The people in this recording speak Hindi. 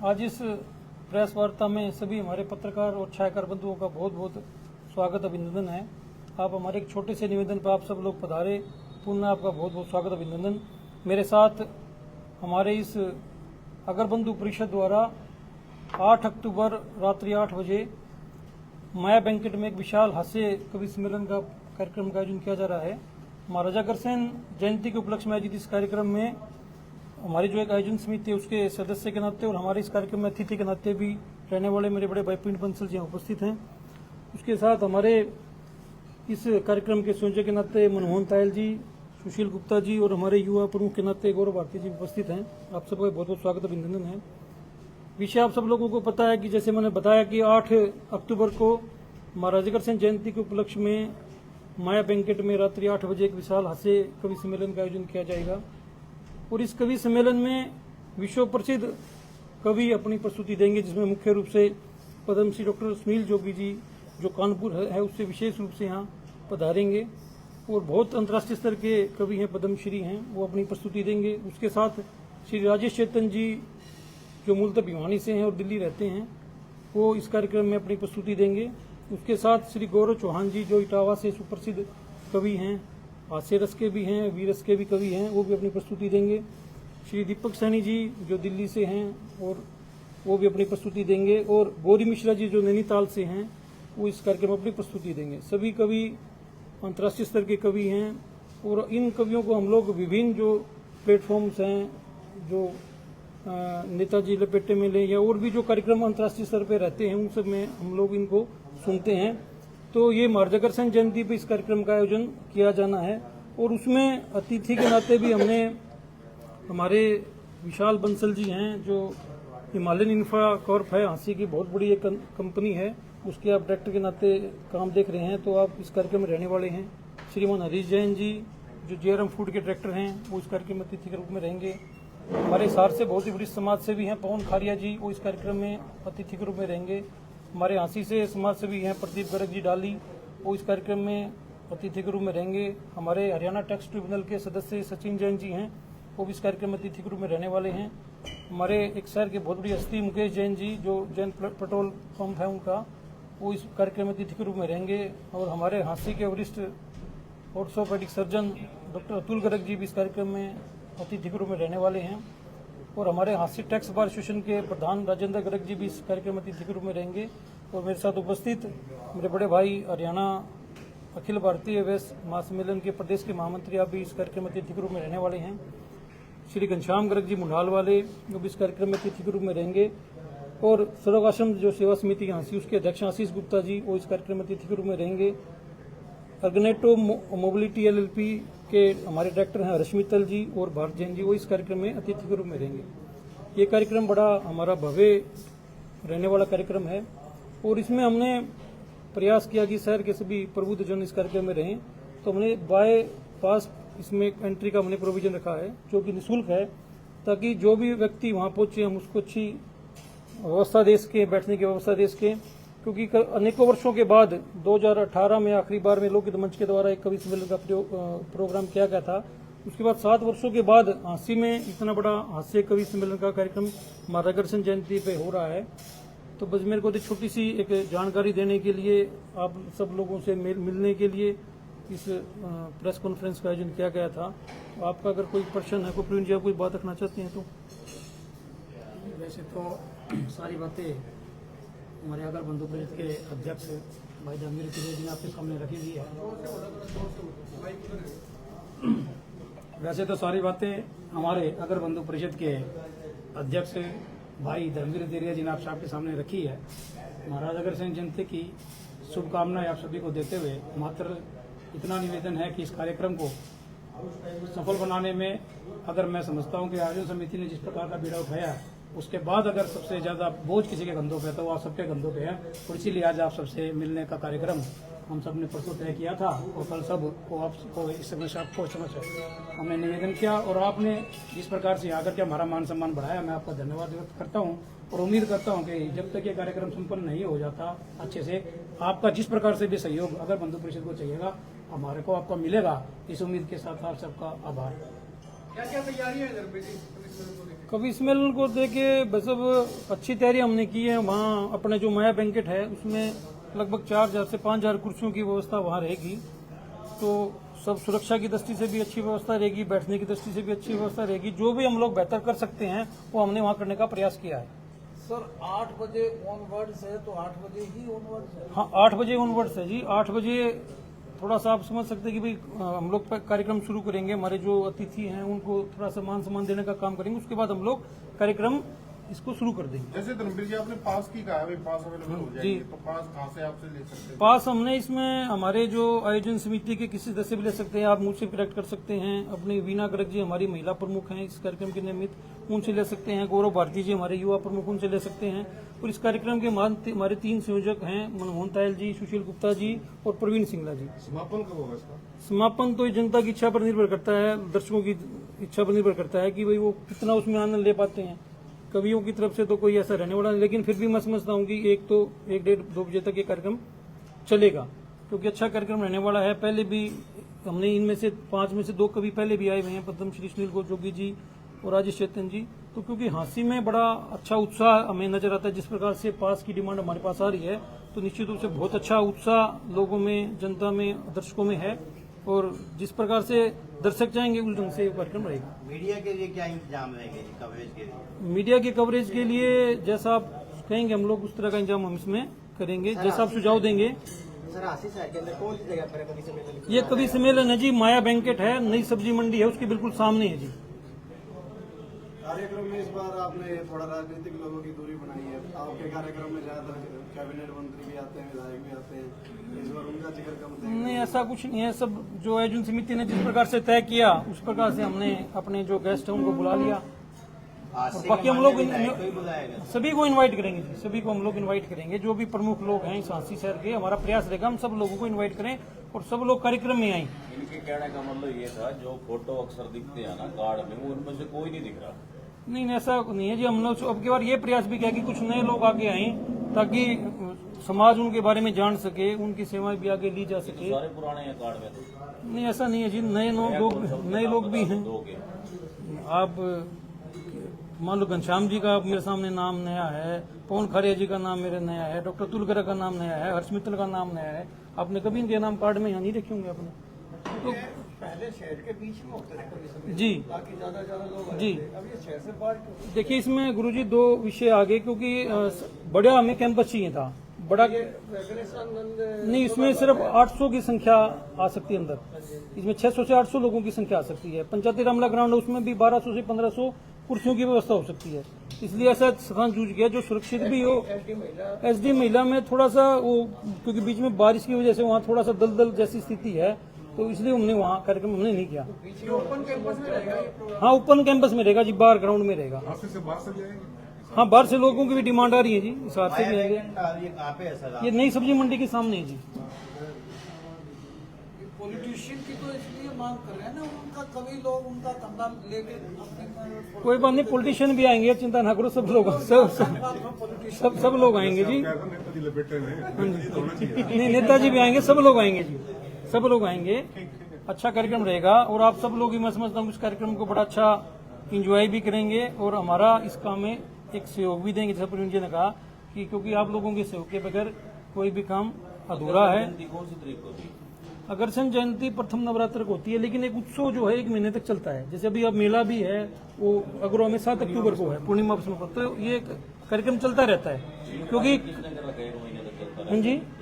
आज इस प्रेस वार्ता में सभी हमारे पत्रकार और छायाकार बंधुओं का बहुत बहुत स्वागत अभिनंदन है। आप हमारे एक छोटे से निवेदन पर आप सब लोग पधारे, पुनः आपका बहुत बहुत स्वागत अभिनंदन। मेरे साथ हमारे इस अगरबंधु परिषद द्वारा 8 अक्टूबर रात्रि 8 बजे माया बैंकेट में एक विशाल हास्य कवि सम्मेलन का कार्यक्रम का आयोजन किया जा रहा है। महाराजा अग्रसेन जयंती के उपलक्ष्य में आयोजित इस कार्यक्रम में हमारी जो एक आयोजन समिति है उसके सदस्य के नाते और हमारे इस कार्यक्रम में अतिथि के नाते भी रहने वाले मेरे बड़े भाई पिंड बंसल जी उपस्थित हैं। उसके साथ हमारे इस कार्यक्रम के संयोजक के नाते मनमोहन तायल जी, सुशील गुप्ता जी और हमारे युवा प्रमुख के नाते गौरव भारती जी उपस्थित हैं। आप सबका बहुत बहुत स्वागत अभिनंदन है। विषय आप सब लोगों को पता है कि जैसे मैंने बताया कि 8 अक्टूबर को महाराजा अग्रसेन जयंती के उपलक्ष्य में माया बैंकेट में रात्रि 8 बजे एक विशाल हास्य कवि सम्मेलन का आयोजन किया जाएगा और इस कवि सम्मेलन में विश्व प्रसिद्ध कवि अपनी प्रस्तुति देंगे, जिसमें मुख्य रूप से पद्मश्री डॉक्टर सुनील जोगी जी जो कानपुर है उससे विशेष रूप से यहाँ पधारेंगे और बहुत अंतर्राष्ट्रीय स्तर के कवि हैं, पद्मश्री हैं, वो अपनी प्रस्तुति देंगे। उसके साथ श्री राजेश चेतन जी जो मूलतः भिवानी से हैं और दिल्ली रहते हैं, वो इस कार्यक्रम में अपनी प्रस्तुति देंगे। उसके साथ श्री गौरव चौहान जी जो इटावा से सुप्रसिद्ध कवि हैं, हास्य रस के भी हैं, वीर रस के भी कवि हैं, वो भी अपनी प्रस्तुति देंगे। श्री दीपक सैनी जी जो दिल्ली से हैं और वो भी अपनी प्रस्तुति देंगे और गौरी मिश्रा जी जो नैनीताल से हैं, वो इस कार्यक्रम में अपनी प्रस्तुति देंगे। सभी कवि अंतर्राष्ट्रीय स्तर के कवि हैं और इन कवियों को हम लोग विभिन्न जो प्लेटफॉर्म्स हैं, जो नेताजी लपेटे में ले या और भी जो कार्यक्रम अंतर्राष्ट्रीय स्तर पर रहते हैं, उन सब में हम लोग इनको सुनते हैं। तो ये महाराजा अग्रसेन जयंती पर इस कार्यक्रम का आयोजन किया जाना है और उसमें अतिथि के नाते भी हमने हमारे विशाल बंसल जी हैं जो हिमालयन इंफ्रा कॉर्प है, हांसी की बहुत बड़ी एक कंपनी है, उसके आप डायरेक्टर के नाते काम देख रहे हैं, तो आप इस कार्यक्रम में रहने वाले हैं। श्रीमान हरीश जैन जी जो जेआरएम फूड के डायरेक्टर हैं, वो इस कार्यक्रम में अतिथि के रूप में रहेंगे। हमारे हिसार से बहुत ही बड़ी समाज सेवी हैं पवन खारिया जी, वो इस कार्यक्रम में अतिथि के रूप में रहेंगे। हमारे हांसी से समाज सेवी हैं प्रदीप गर्ग जी डाली, वो इस कार्यक्रम में अतिथि के रूप में रहेंगे। हमारे हरियाणा टैक्स ट्रिब्यूनल के सदस्य सचिन जैन जी हैं, वो भी इस कार्यक्रम में अतिथि के रूप में रहने वाले हैं। हमारे एक शहर के बहुत बड़ी हस्ती मुकेश जैन जी जो जैन पेट्रोल पंप है उनका, वो इस कार्यक्रम में अतिथि के रूप में रहेंगे। और हमारे हांसी के वरिष्ठ orthopaedic surgeon doctor Atul Garg ji भी इस कार्यक्रम में अतिथि के रूप में रहने वाले हैं। और हमारे हांसी टैक्स बार एसोसिएशन के प्रधान राजेंद्र गर्ग जी भी इस कार्यक्रम में अतिथि के रूप में रहेंगे। और मेरे साथ उपस्थित मेरे बड़े भाई हरियाणा अखिल भारतीय वैश्य महासम्मेलन के प्रदेश के महामंत्री आप भी इस कार्यक्रम में अतिथि के रूप में रहने वाले हैं। श्री घनश्याम गर्ग जी मुंडाल वाले वो भी इस कार्यक्रम में अतिथि के रूप में रहेंगे। और सर्वाश्रम जो सेवा समिति हांसी उसके अध्यक्ष आशीष गुप्ता जी वो इस कार्यक्रम में अतिथि के रूप में रहेंगे। अर्गनेटो मोबिलिटी LLP के हमारे डायरेक्टर हैं हर्ष मित्तल जी और भारत जैन जी, वो इस कार्यक्रम में अतिथि के रूप में रहेंगे। ये कार्यक्रम बड़ा हमारा भव्य रहने वाला कार्यक्रम है और इसमें हमने प्रयास किया कि शहर के सभी प्रबुद्धजन इस कार्यक्रम में रहें, तो हमने बाय पास इसमें एंट्री का हमने प्रोविजन रखा है जो कि निःशुल्क है, ताकि जो भी व्यक्ति वहां पहुंचे हम उसको अच्छी व्यवस्था दे सकें, बैठने की व्यवस्था दे सकें। क्योंकि अनेकों वर्षों के बाद 2018 में आखिरी बार में लोकहित मंच के द्वारा एक कवि सम्मेलन का प्रोग्राम किया गया था। उसके बाद 7 वर्षों के बाद हांसी में इतना बड़ा हास्य कवि सम्मेलन का कार्यक्रम महाराजा अग्रसेन जयंती पे हो रहा है। तो बस मेरे को छोटी सी एक जानकारी देने के लिए, आप सब लोगों से मिलने के लिए इस प्रेस कॉन्फ्रेंस का आयोजन किया गया था। आपका अगर कोई प्रश्न है, प्रवीण जी आप कोई बात रखना चाहते हैं तो? वैसे तो सारी बातें हमारे अगरबंधु परिषद के अध्यक्ष भाई धर्मवीर जी ने आपके सामने रखी हुई है। वैसे तो सारी बातें हमारे अगरबंधु परिषद के अध्यक्ष भाई धर्मवीर तिरिया जी ने आपके सामने रखी है। महाराजा अग्रसेन जयंती की शुभकामनाएं आप सभी को देते हुए मात्र इतना निवेदन है कि इस कार्यक्रम को सफल बनाने में अगर मैं समझता हूं कि आयोजन समिति ने जिस प्रकार का बीड़ा उठाया है, उसके बाद अगर सबसे ज्यादा बोझ किसी के कंधों पे है तो वो आप सबके कंधों पे है। और इसीलिए आज आप सबसे मिलने का कार्यक्रम हम सब ने परसों तय किया था और कल सब को आपको इस समय से आपको समझ हमने निवेदन किया और आपने जिस प्रकार से आकर के हमारा मान सम्मान बढ़ाया, मैं आपका धन्यवाद व्यक्त करता हूं और उम्मीद करता हूं कि जब तक ये कार्यक्रम संपन्न नहीं हो जाता अच्छे से, आपका जिस प्रकार से भी सहयोग अगरबंधु परिषद को चाहिएगा हमारे को आपका मिलेगा। इस उम्मीद के साथ आप सबका आभार। क्या क्या तैयारियां हैं इधर पे? कवि सम्मेलन को देखे बस अब अच्छी तैयारी हमने की है। वहाँ अपने जो माया बैंकेट है उसमें लगभग 4000 से 5000 कुर्सियों की व्यवस्था वहाँ रहेगी। तो सब सुरक्षा की दृष्टि से भी अच्छी व्यवस्था रहेगी, बैठने की दृष्टि से भी अच्छी व्यवस्था रहेगी। जो भी हम लोग बेहतर कर सकते हैं वो हमने वहाँ करने का प्रयास किया है। सर 8 बजे ऑनवर्ड्स है तो 8 बजे ही ऑनवर्ड्स है। हाँ 8 बजे ऑनवर्ड्स है जी। 8 बजे थोड़ा सा आप समझ सकते हैं कि भाई हम लोग कार्यक्रम शुरू करेंगे, हमारे जो अतिथि हैं उनको थोड़ा सा मान सम्मान देने का काम करेंगे, उसके बाद हम लोग कार्यक्रम इसको शुरू कर देंगे। जैसे धर्मवीर जी आपने पास की कहा है, पास अवेलेबल हो जाएंगे, जी। तो पास कहाँ से आपसे ले सकते हैं? पास हमने इसमें हमारे जो आयोजन समिति के किसी सदस्य भी ले सकते हैं, आप मुझसे कलेक्ट कर सकते हैं। अपनी वीना गर्ग जी हमारी महिला प्रमुख हैं इस कार्यक्रम के निमित्त, उनसे ले सकते हैं। गौरव भारती जी हमारे युवा प्रमुख, उनसे ले सकते हैं। और इस कार्यक्रम के हमारे 3 संयोजक हैं, मनमोहन तायल जी, सुशील गुप्ता जी और प्रवीण सिंगला जी। समापन कब होगा इसका? समापन तो जनता की इच्छा पर निर्भर करता है, दर्शकों की इच्छा पर निर्भर करता है कि भाई वो कितना उसमें आनंद ले पाते हैं। कवियों की तरफ से तो कोई ऐसा रहने वाला नहीं, लेकिन फिर भी मैं समझता हूँ कि 1 डेढ़ 2 बजे तक ये कार्यक्रम चलेगा, क्योंकि अच्छा कार्यक्रम रहने वाला है। पहले भी हमने इनमें से 5 में से 2 कवि पहले भी आए हुए हैं, पद्मश्री सुनील गोजोगी जी और राजेश चैतन्य जी। तो क्योंकि हाँसी में बड़ा अच्छा उत्साह हमें नजर आता है, जिस प्रकार से पास की डिमांड हमारे पास आ रही है, तो निश्चित रूप से बहुत अच्छा उत्साह लोगों में, जनता में, दर्शकों में है। और जिस प्रकार से दर्शक चाहेंगे उस ढंग से कार्यक्रम रहेगा। मीडिया के लिए क्या इंतजाम रहेंगे जी कवरेज के लिए? मीडिया के कवरेज के लिए जैसा आप कहेंगे हम लोग उस तरह का इंतजाम हम इसमें करेंगे, जैसा आप सुझाव देंगे। सर आशीष शहर के अंदर कौन सी जगह पर कवि सम्मेलन? ये कवि सम्मेलन है जी, माया बैंकेट है, नई सब्जी मंडी है, उसके बिल्कुल सामने है जी। कार्यक्रम में इस बार आपने थोड़ा राजनीतिक लोगों की दूरी बनाई है। आपके कार्यक्रम में ज्यादातर कैबिनेट मंत्री भी आते हैं, विधायक भी आते हैं, इस बार उनका जिक्र कम है। नहीं, ऐसा कुछ नहीं है। सब जो आयोजन समिति ने जिस प्रकार से तय किया उस प्रकार से हमने अपने जो गेस्ट हैं उनको बुला लिया। और बाकी हम लोग सभी को इनवाइट करेंगे जी, सभी को हम लोग इनवाइट करेंगे। जो भी प्रमुख लोग हैं इस हाँसी शहर के, हमारा प्रयास रहेगा हम सब लोगों को इनवाइट करें और सब लोग कार्यक्रम में आए। इनके कहने का मतलब ये था, जो फोटो अक्सर दिखते हैं ना कार्ड में, वो उनमें से कोई नहीं दिख रहा। नहीं, ऐसा नहीं है जी। हम लोग अब की बार ये प्रयास भी किया कि कुछ नए लोग आगे आए ताकि समाज उनके बारे में जान सके, उनकी सेवाएं भी आगे ली जा सके। सारे पुराने हैं कार्ड में तो। नहीं, ऐसा नहीं है जी। नए लोग भी हैं। आप मान लो घनश्याम जी का मेरे सामने नाम नया है, पवन खरे जी का नाम मेरे नया है, डॉक्टर तुलगरा का नाम नया है, हर्ष मित्तल का नाम नया है। आपने कभी इनके नाम कार्ड में यहाँ नहीं रखे होंगे आपने तो। पहले शहर के बीच में होते थे कवि सम्मेलन, जी बाकी ज्यादा लोग जी। अब ये शहर से बाहर क्यों? देखिए, इसमें गुरुजी 2 विषय आ गए, क्योंकि बड़ा हमें कैंपस चाहिए था बड़ा। नहीं, इसमें सिर्फ 800 की संख्या आ सकती है अंदर। इसमें 600 से 800 लोगों की संख्या आ सकती है। पंचायती रामला ग्राउंड, उसमें भी 1200 से 1500 कुर्सियों की व्यवस्था हो सकती है। इसलिए ऐसा स्थान चूज किया जो सुरक्षित भी हो। एसडी महिला में थोड़ा सा वो, क्योंकि बीच में बारिश की वजह से वहाँ थोड़ा सा दलदल जैसी स्थिति है, तो इसलिए हमने वहाँ कार्यक्रम हमने नहीं किया। ओपन कैंपस में रहेगा ये प्रोग्राम? हाँ, ओपन कैंपस में रहेगा जी, बाहर ग्राउंड में रहेगा। से बाहर से जाएंगे? हाँ, बाहर से लोगों की भी डिमांड आ रही है जी, इस हाथ से भी आएंगे। ये कहाँ पे है सर? ये नई सब्जी मंडी के सामने है जी। पॉलिटिशियन की तो इसलिए मांग कर रहे हैं ना, उनका कवि लोग उनका कंधा लेके अपने कोई बात नहीं, पॉलिटिशियन भी आएंगे, चिंता ना करो। सब लोग सब लोग आएंगे जी। नेताजी लपेटे में नहीं, नेताजी भी आएंगे, सब लोग आएंगे जी, सब लोग आएंगे। अच्छा कार्यक्रम रहेगा और आप सब लोग ही, मैं समझता हूँ, इस कार्यक्रम को बड़ा अच्छा इंजॉय भी करेंगे और हमारा इस काम में एक सहयोग भी देंगे। जैसे प्रवीण जी ने कहा कि क्योंकि आप लोगों के सहयोग के बगैर कोई भी काम अधूरा है। कौन सी तरीक होती? अग्रसेन जयंती प्रथम नवरात्र को होती है, लेकिन एक उत्सव जो है 1 महीने तक चलता है। जैसे अभी अब मेला भी है, वो अगरो में 7 अक्टूबर को है, पूर्णिमा पर। तो ये कार्यक्रम चलता रहता है, क्योंकि किसने कर रखा है 1 महीने तक चलता हाँ जी, है?